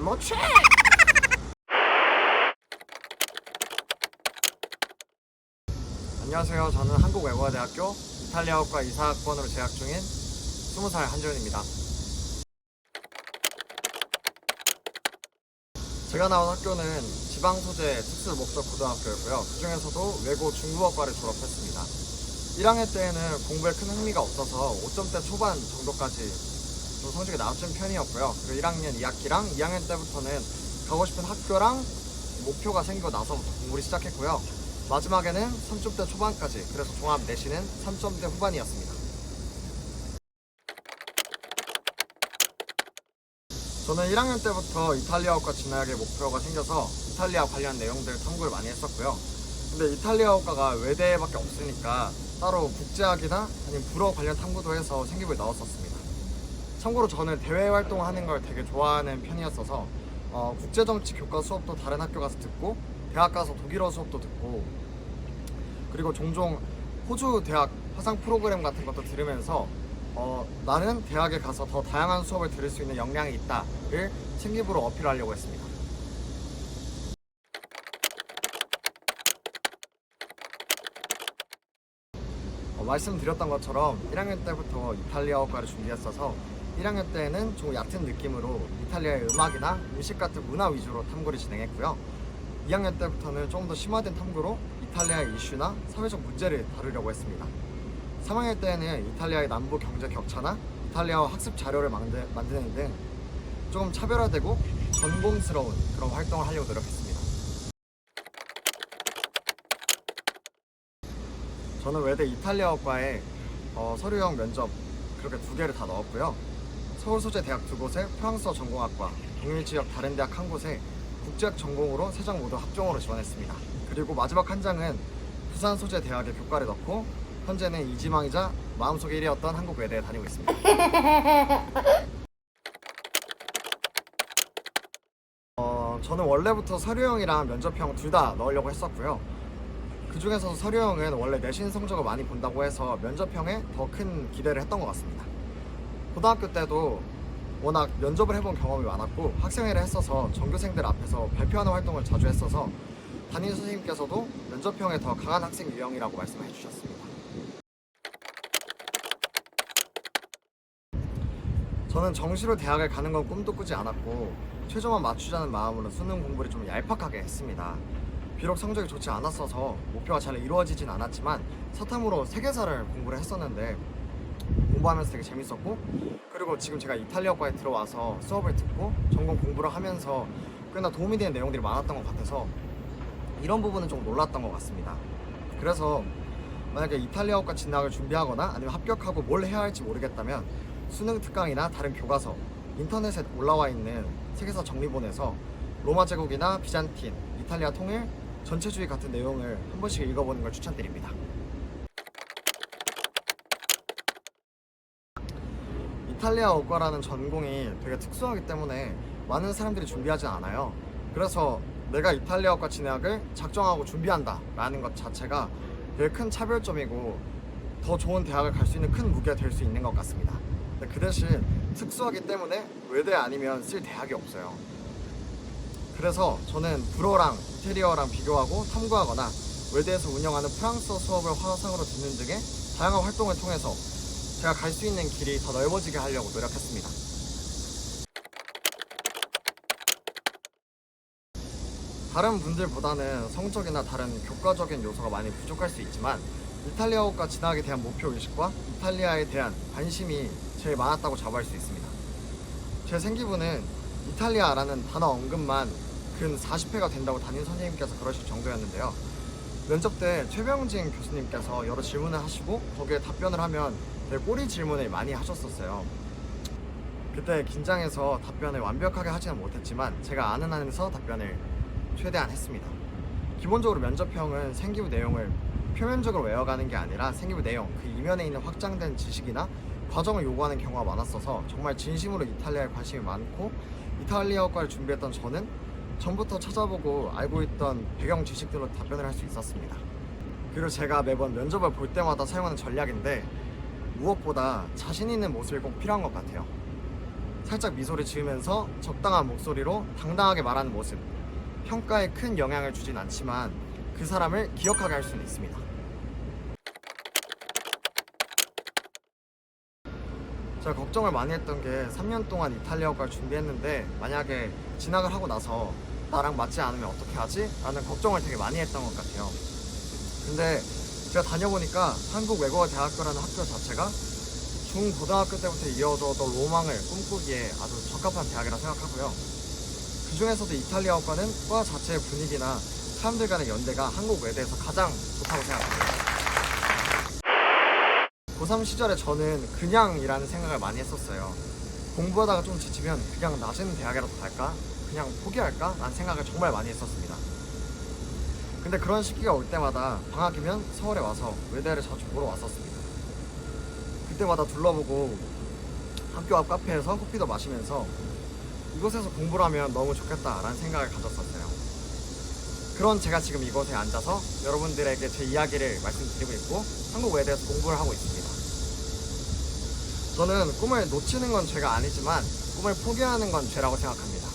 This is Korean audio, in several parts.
메모책. 안녕하세요. 저는 한국외국어대학교 이탈리아어과 이사학번으로 재학 중인 20살 한지훈입니다. 제가 나온 학교는 지방 소재 특수 목적 고등학교였고요. 그 중에서도 외고 중국어과를 졸업했습니다. 1학년 때에는 공부에 큰 흥미가 없어서 5점대 초반 정도까지 좀 성적이 나왔던 편이었고요. 그리고 1학년 2학기랑 2학년 때부터는 가고 싶은 학교랑 목표가 생기고 나서부터 공부를 시작했고요. 마지막에는 3점대 초반까지, 그래서 종합 내신은 3점대 후반이었습니다. 저는 1학년 때부터 이탈리아어과 진학의 목표가 생겨서 이탈리아 관련 내용들 탐구를 많이 했었고요. 근데 이탈리아어과가 외대밖에 없으니까 따로 국제학이나 아니면 불어 관련 탐구도 해서 생기부에 넣었었습니다. 참고로 저는 대외 활동하는 걸 되게 좋아하는 편이었어서 국제정치 교과 수업도 다른 학교 가서 듣고, 대학 가서 독일어 수업도 듣고, 그리고 종종 호주 대학 화상 프로그램 같은 것도 들으면서 나는 대학에 가서 더 다양한 수업을 들을 수 있는 역량이 있다를 생기부로 어필하려고 했습니다. 말씀드렸던 것처럼 1학년 때부터 이탈리아어과를 준비했어서 1학년 때에는 좀 얕은 느낌으로 이탈리아의 음악이나 음식 같은 문화 위주로 탐구를 진행했고요. 2학년 때부터는 조금 더 심화된 탐구로 이탈리아의 이슈나 사회적 문제를 다루려고 했습니다. 3학년 때에는 이탈리아의 남부 경제 격차나 이탈리아어 학습 자료를 만드는 등 조금 차별화되고 전공스러운 그런 활동을 하려고 노력했습니다. 저는 외대 이탈리아어과에 서류형 면접 그렇게 2개를 다 넣었고요. 서울 소재 대학 2곳에 프랑스어 전공학과, 동일 지역 다른 대학 1곳에 국제학 전공으로 3장 모두 학종으로 지원했습니다. 그리고 마지막 한 장은 부산 소재 대학의 교과를 넣고 현재는 이지망이자 마음속에 1위였던 한국 외대에 다니고 있습니다. 저는 원래부터 서류형이랑 면접형 둘 다 넣으려고 했었고요. 그 중에서 서류형은 원래 내신 성적을 많이 본다고 해서 면접형에 더 큰 기대를 했던 것 같습니다. 고등학교 때도 워낙 면접을 해본 경험이 많았고 학생회를 했어서 전교생들 앞에서 발표하는 활동을 자주 했어서 담임 선생님께서도 면접형에 더 강한 학생 유형이라고 말씀해 주셨습니다. 저는 정시로 대학을 가는 건 꿈도 꾸지 않았고 최저만 맞추자는 마음으로 수능 공부를 좀 얄팍하게 했습니다. 비록 성적이 좋지 않았어서 목표가 잘 이루어지진 않았지만 사탐으로 세계사를 공부를 했었는데 공부하면서 되게 재밌었고, 그리고 지금 제가 이탈리아과에 들어와서 수업을 듣고 전공 공부를 하면서 꽤나 도움이 되는 내용들이 많았던 것 같아서 이런 부분은 좀 놀랐던 것 같습니다. 그래서 만약에 이탈리아어과 진학을 준비하거나 아니면 합격하고 뭘 해야 할지 모르겠다면 수능 특강이나 다른 교과서, 인터넷에 올라와 있는 세계사 정리본에서 로마 제국이나 비잔틴, 이탈리아 통일, 전체주의 같은 내용을 한 번씩 읽어보는 걸 추천드립니다. 이탈리아어과라는 전공이 되게 특수하기 때문에 많은 사람들이 준비하지 않아요. 그래서 내가 이탈리아어과 진학을 작정하고 준비한다 라는 것 자체가 되게 큰 차별점이고 더 좋은 대학을 갈 수 있는 큰 무기가 될 수 있는 것 같습니다. 그 대신 특수하기 때문에 외대 아니면 쓸 대학이 없어요. 그래서 저는 불어랑 이태리어랑 비교하고 탐구하거나 외대에서 운영하는 프랑스어 수업을 화상으로 듣는 등의 다양한 활동을 통해서 제가 갈 수 있는 길이 더 넓어지게 하려고 노력했습니다. 다른 분들보다는 성적이나 다른 교과적인 요소가 많이 부족할 수 있지만 이탈리아어과 진학에 대한 목표의식과 이탈리아에 대한 관심이 제일 많았다고 자부할 수 있습니다. 제 생기부는 이탈리아라는 단어 언급만 근 40회가 된다고 담임 선생님께서 그러실 정도였는데요. 면접 때 최병진 교수님께서 여러 질문을 하시고 거기에 답변을 하면 되게 꼬리 질문을 많이 하셨었어요. 그때 긴장해서 답변을 완벽하게 하지는 못했지만 제가 아는 한에서 답변을 최대한 했습니다. 기본적으로 면접형은 생기부 내용을 표면적으로 외워가는 게 아니라 생기부 내용, 그 이면에 있는 확장된 지식이나 과정을 요구하는 경우가 많았어서 정말 진심으로 이탈리아에 관심이 많고 이탈리아어과를 준비했던 저는 전부터 찾아보고 알고 있던 배경 지식들로 답변을 할 수 있었습니다. 그리고 제가 매번 면접을 볼 때마다 사용하는 전략인데 무엇보다 자신 있는 모습이 꼭 필요한 것 같아요. 살짝 미소를 지으면서 적당한 목소리로 당당하게 말하는 모습. 평가에 큰 영향을 주진 않지만 그 사람을 기억하게 할 수는 있습니다. 제가 걱정을 많이 했던 게 3년 동안 이탈리아어과를 준비했는데 만약에 진학을 하고 나서 나랑 맞지 않으면 어떻게 하지? 라는 걱정을 되게 많이 했던 것 같아요. 근데 제가 다녀보니까 한국외국어대학교라는 학교 자체가 중고등학교 때부터 이어져던 로망을 꿈꾸기에 아주 적합한 대학이라 생각하고요. 그 중에서도 이탈리아어과는 과 자체의 분위기나 사람들 간의 연대가 한국 외대에서 가장 좋다고 생각합니다. 고3 시절에 저는 그냥이라는 생각을 많이 했었어요. 공부하다가 좀 지치면 그냥 낮은 대학이라도 갈까? 그냥 포기할까? 라는 생각을 정말 많이 했었습니다. 근데 그런 시기가 올 때마다 방학이면 서울에 와서 외대를 자주 보러 왔었습니다. 그때마다 둘러보고 학교 앞 카페에서 커피도 마시면서 이곳에서 공부를 하면 너무 좋겠다라는 생각을 가졌었어요. 그런 제가 지금 이곳에 앉아서 여러분들에게 제 이야기를 말씀드리고 있고 한국 외대에서 공부를 하고 있습니다. 저는 꿈을 놓치는 건 죄가 아니지만 꿈을 포기하는 건 죄라고 생각합니다.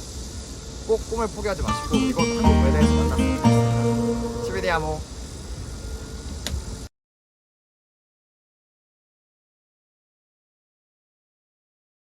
꼭 꿈을 포기하지 마시고 이곳 한국 외대에서 만났으면 좋겠습니다. 치비디아모.